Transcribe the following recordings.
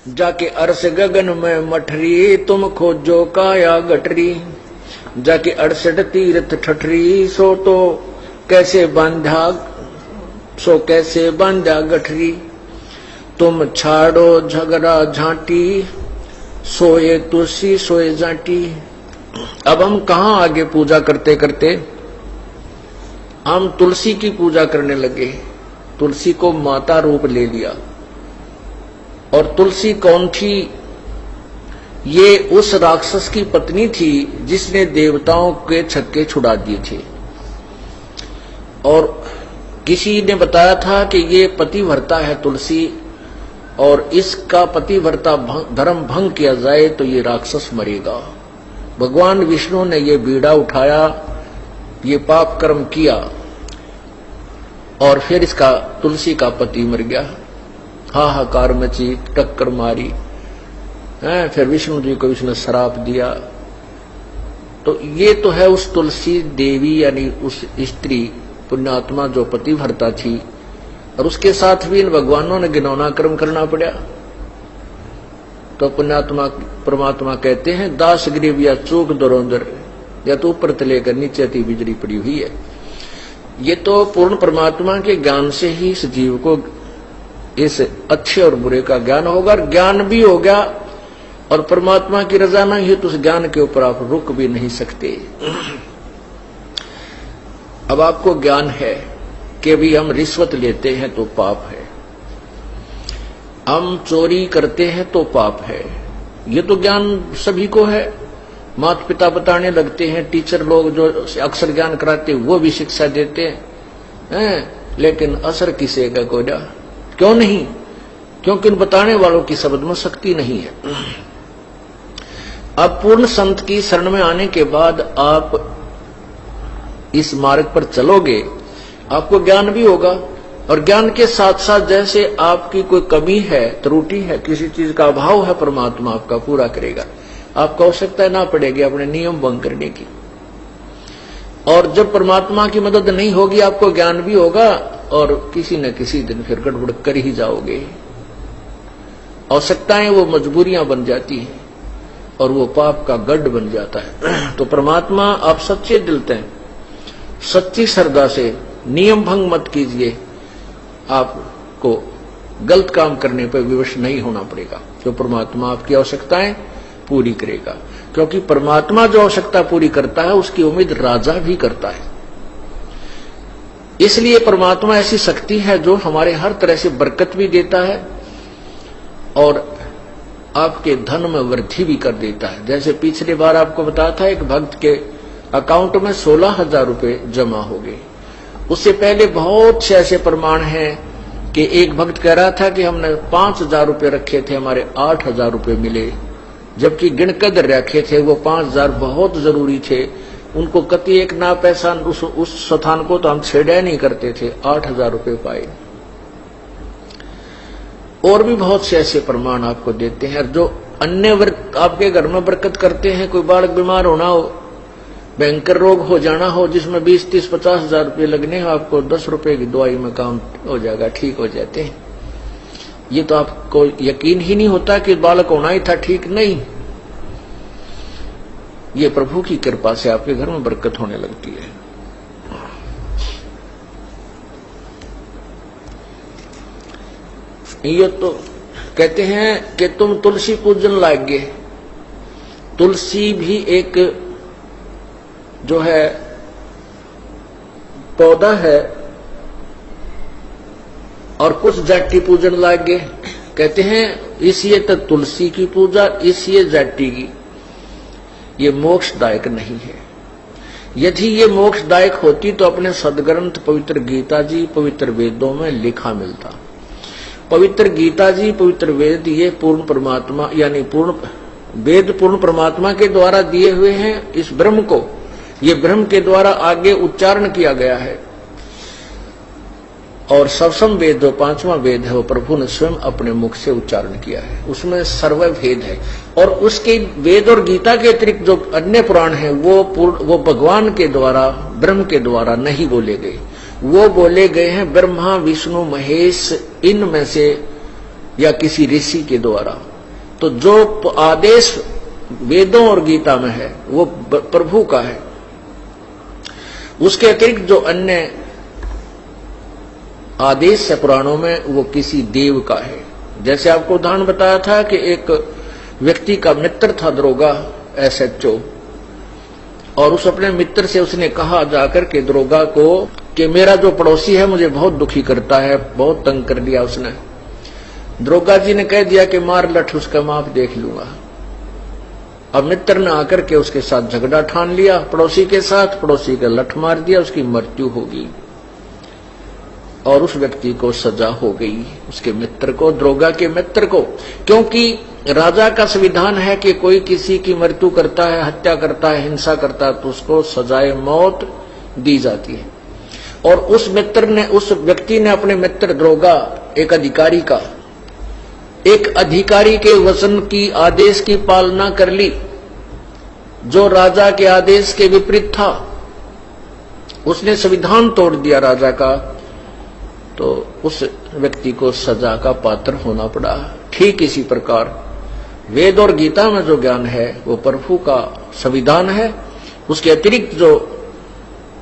जाके अरस गगन में मठरी, तुम खोजो काया गठरी। जाके 68 तीर्थ ठठरी, सो कैसे बांधा गठरी। तुम छाड़ो झगड़ा झांटी, सोए तुलसी सोए जाटी। अब हम कहां आगे पूजा करते करते हम तुलसी की पूजा करने लगे। तुलसी को माता रूप ले लिया। और तुलसी कौन थी? ये उस राक्षस की पत्नी थी जिसने देवताओं के छक्के छुड़ा दिए थे। और किसी ने बताया था कि ये पतिव्रता है तुलसी, और इसका पतिव्रता धर्म भंग किया जाए तो ये राक्षस मरेगा। भगवान विष्णु ने ये बीड़ा उठाया, ये पाप कर्म किया, और फिर इसका तुलसी का पति मर गया। हाहाकार मची, टक्कर मारी है। फिर विष्णु जी को इसने श्राप दिया। तो ये तो है उस तुलसी देवी यानी उस स्त्री पुण्यात्मा जो पतिव्रता थी, और उसके साथ भी इन भगवानों ने घिनौना कर्म करना पड़ा। तो पुण्यात्मा परमात्मा कहते हैं, दास ग्रीव या चूक दरोंदर, या तो ऊपर तले कर नीचे ती बिजली पड़ी हुई है। ये तो पूर्ण परमात्मा के ज्ञान से ही इस जीव को इस अच्छे और बुरे का ज्ञान होगा। ज्ञान भी हो गया और परमात्मा की रजा नहीं है तो उस ज्ञान के ऊपर आप रुक भी नहीं सकते। अब आपको ज्ञान है कि भी हम रिश्वत लेते हैं तो पाप है, हम चोरी करते हैं तो पाप है। ये तो ज्ञान सभी को है। माता पिता बताने लगते हैं, टीचर लोग जो अक्षर ज्ञान कराते हैं वो भी शिक्षा देते हैं, लेकिन असर किसे का कोई क्यों नहीं? क्योंकि उन बताने वालों की शब्द में शक्ति नहीं है। अब पूर्ण संत की शरण में आने के बाद आप इस मार्ग पर चलोगे, आपको ज्ञान भी होगा, और ज्ञान के साथ साथ जैसे आपकी कोई कमी है, त्रुटि है, किसी चीज का अभाव है, परमात्मा आपका पूरा करेगा। आपको आवश्यकता ना पड़ेगी अपने नियम भंग करने की। और जब परमात्मा की मदद नहीं होगी, आपको ज्ञान भी होगा और किसी न किसी दिन फिर गड़बड़ कर ही जाओगे। आवश्यकताएं वो मजबूरियां बन जाती हैं और वो पाप का गढ़ बन जाता है। तो परमात्मा आप सच्चे दिल से, सच्ची श्रद्धा से नियम भंग मत कीजिए। आपको गलत काम करने पर विवश नहीं होना पड़ेगा। तो परमात्मा आपकी आवश्यकताएं पूरी करेगा, क्योंकि परमात्मा जो आवश्यकता पूरी करता है उसकी उम्मीद राजा भी करता है। इसलिए परमात्मा ऐसी शक्ति है जो हमारे हर तरह से बरकत भी देता है और आपके धन में वृद्धि भी कर देता है। जैसे पिछली बार आपको बताया था, एक भक्त के अकाउंट में 16,000 रुपए जमा हो गए। उससे पहले बहुत से ऐसे प्रमाण हैं कि एक भक्त कह रहा था कि हमने 5,000 रुपए रखे थे, हमारे 8,000 रुपए मिले, जबकि गिनकर रखे थे वो 5,000 बहुत जरूरी थे। उनको कति एक ना पैसा उस स्थान को तो हम छेड़ा नहीं करते थे, 8,000 रुपए पाए। और भी बहुत से ऐसे प्रमाण आपको देते हैं। जो अन्य आपके घर में बरकत करते हैं, कोई बालक बीमार होना हो, भयंकर रोग हो जाना हो जिसमें 20, 30, 50,000 रुपये लगने हो, आपको 10 रुपए की दवाई में काम हो जाएगा, ठीक हो जाते हैं। ये तो आपको यकीन ही नहीं होता कि बालक होना ही था, ठीक नहीं। ये प्रभु की कृपा से आपके घर में बरकत होने लगती है। ये तो कहते हैं कि तुम तुलसी पूजन लागे। तुलसी भी एक जो है पौधा है, और कुछ जाति पूजन लागे। कहते हैं इसलिए तो तुलसी की पूजा, इसलिए जाति की। ये मोक्षदायक नहीं है। यदि ये मोक्षदायक होती तो अपने सदग्रंथ पवित्र गीता जी, पवित्र वेदों में लिखा मिलता। पवित्र गीता जी, पवित्र वेद, ये पूर्ण परमात्मा यानी पूर्ण वेद पूर्ण परमात्मा के द्वारा दिए हुए हैं। इस ब्रह्म को, ये ब्रह्म के द्वारा आगे उच्चारण किया गया है। और सवसम वेद जो 5वां वेद है वो प्रभु ने स्वयं अपने मुख से उच्चारण किया है। उसमें सर्वभेद है। और उसके वेद और गीता के अतिरिक्त जो अन्य पुराण है वो भगवान के द्वारा, ब्रह्म के द्वारा नहीं बोले गए। वो बोले गए हैं ब्रह्मा, विष्णु, महेश, इनमें से या किसी ऋषि के द्वारा। तो जो आदेश वेदों और गीता में है वो प्रभु का है, उसके अतिरिक्त जो अन्य आदेश है पुराणों में वो किसी देव का है। जैसे आपको उदाहरण बताया था कि एक व्यक्ति का मित्र था दरोगा SHO, और उस अपने मित्र से उसने कहा जाकर के दरोगा को कि मेरा जो पड़ोसी है मुझे बहुत दुखी करता है, बहुत तंग कर दिया उसने। दरोगा जी ने कह दिया कि मार लठ उसका माप देख लूंगा। अब मित्र ने आकर के उसके साथ झगड़ा ठान लिया पड़ोसी के साथ, पड़ोसी का लठ मार दिया, उसकी मृत्यु होगी और उस व्यक्ति को सजा हो गई, उसके मित्र को, दरोगा के मित्र को। क्योंकि राजा का संविधान है कि कोई किसी की मृत्यु करता है, हत्या करता है, हिंसा करता है तो उसको सजाए मौत दी जाती है। और उस मित्र ने, उस व्यक्ति ने अपने मित्र दरोगा एक अधिकारी के वचन की, आदेश की पालना कर ली जो राजा के आदेश के विपरीत था। उसने संविधान तोड़ दिया राजा का, तो उस व्यक्ति को सजा का पात्र होना पड़ा। ठीक इसी प्रकार वेद और गीता में जो ज्ञान है वो प्रभु का संविधान है। उसके अतिरिक्त जो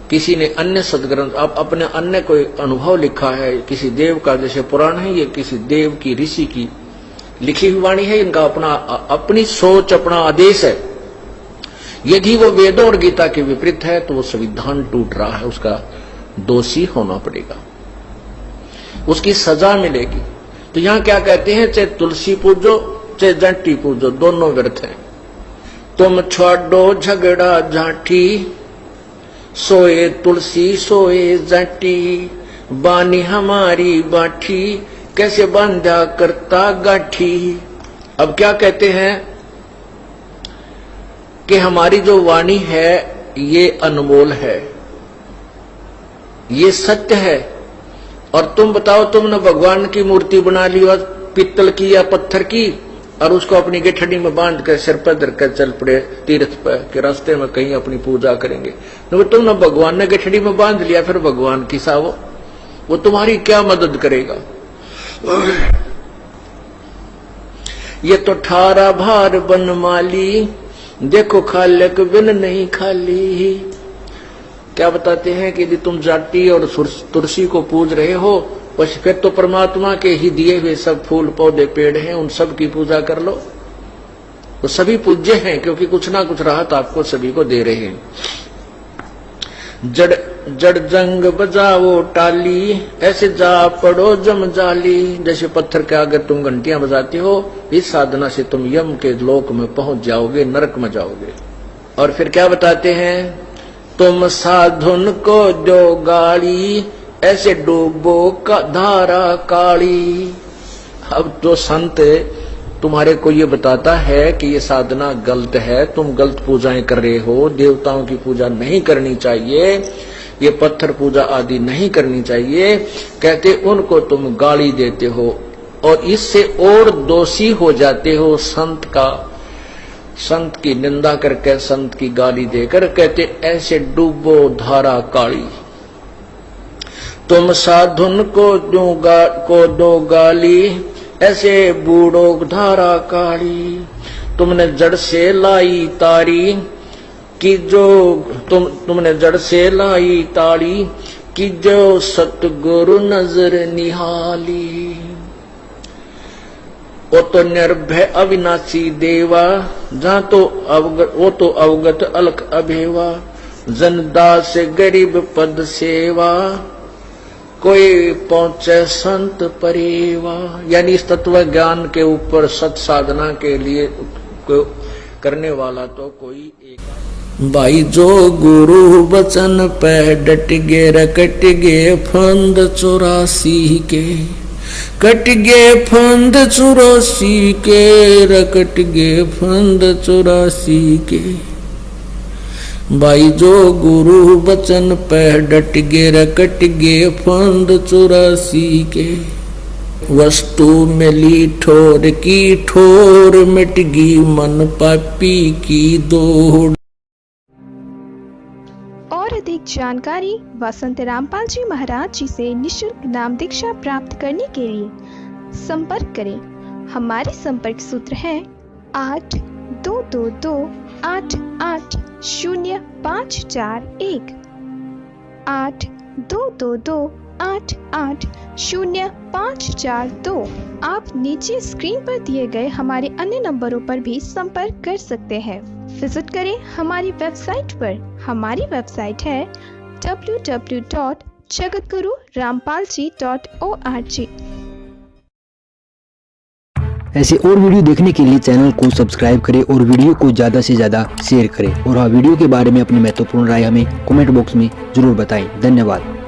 किसी ने अन्य सदग्रंथ, अपने अन्य कोई अनुभव लिखा है किसी देव का, जैसे पुराण है, ये किसी देव की, ऋषि की लिखी हुई वाणी है, इनका अपनी सोच, अपना आदेश है। यदि वो वेदों और गीता के विपरीत है तो वो संविधान टूट रहा है, उसका दोषी होना पड़ेगा, उसकी सजा मिलेगी। तो यहां क्या कहते हैं, चाहे तुलसी पूजो चाहे जंटी पूजो, दोनों व्यर्थ हैं। तुम छोड़ो झगड़ा झांटी, सोए तुलसी सोए जंटी, बानी हमारी बाठी, कैसे बांधा करता गाठी। अब क्या कहते हैं कि हमारी जो वाणी है ये अनमोल है, ये सत्य है। और तुम बताओ, तुमने भगवान की मूर्ति बना ली और पित्तल की या पत्थर की, और उसको अपनी गठड़ी में बांध कर सिर पर धरकर चल पड़े तीर्थ पर कि रास्ते में कहीं अपनी पूजा करेंगे। तो तुमने भगवान ने गठड़ी में बांध लिया, फिर भगवान की सा वो तुम्हारी क्या मदद करेगा। ये तो ठारा भार बनमाली, देखो खालक बिन नहीं खाली। क्या बताते हैं कि यदि तुम जाति और तुलसी को पूज रहे हो, बस फिर तो परमात्मा के ही दिए हुए सब फूल पौधे पेड़ हैं, उन सब की पूजा कर लो। वो सभी पूज्य हैं क्योंकि कुछ ना कुछ राहत आपको सभी को दे रहे हैं। जड़ जंग बजाओ टाली, ऐसे जा पड़ो जम जाली। जैसे पत्थर के आगे तुम घंटियां बजाते हो, इस साधना से तुम यम के लोक में पहुंच जाओगे, नरक में जाओगे। और फिर क्या बताते हैं, तुम साधुन को दो गाली, ऐसे डूबो का धारा काली। अब तो संत तुम्हारे को ये बताता है कि ये साधना गलत है, तुम गलत पूजाएं कर रहे हो, देवताओं की पूजा नहीं करनी चाहिए, ये पत्थर पूजा आदि नहीं करनी चाहिए। कहते उनको तुम गाली देते हो और इससे और दोषी हो जाते हो। संत की निंदा करके, संत की गाली देकर कहते ऐसे डूबो धारा काली। तुम साधुन को दो गाली, ऐसे बूढ़ो धारा काली। तुमने जड़ से लाई तारी कि जो तुमने जड़ से लाई ताड़ी कि जो सतगुरु नजर निहाली। वो तो निर्भय अविनाशी देवा, जहां तो वो तो अवगत अलख अभेवा। जनदास गरीब पद सेवा, कोई पहुंचे संत परेवा। यानी इस तत्व ज्ञान के ऊपर सत साधना के लिए करने वाला तो कोई एक। भाई जो गुरु वचन पे डट गे रकट गे फंद 84 के, कट गे फंद 84 के, रकट गे फंद 84 के। भाई जो गुरु वचन पे डट गे रकट गे फंद 84 के। वस्तु मिली ठोर की ठोर, मिट गई मन पापी की दौड़। और अधिक जानकारी व संत रामपाल जी महाराज जी से निःशुल्क नाम दीक्षा प्राप्त करने के लिए संपर्क करें। हमारे संपर्क सूत्र है 8222880541 8222880542। आप नीचे स्क्रीन पर दिए गए हमारे अन्य नंबरों पर भी संपर्क कर सकते हैं। विजिट करें हमारी वेबसाइट पर। हमारी वेबसाइट है www.jagatgururampalji.org। ऐसे और वीडियो देखने के लिए चैनल को सब्सक्राइब करें और वीडियो को ज़्यादा से ज़्यादा शेयर करें। और हाँ, वीडियो के बारे में अपनी महत्वपूर्ण राय हमें कमेंट बॉक्स में ज़रूर बताएं। धन्यवाद।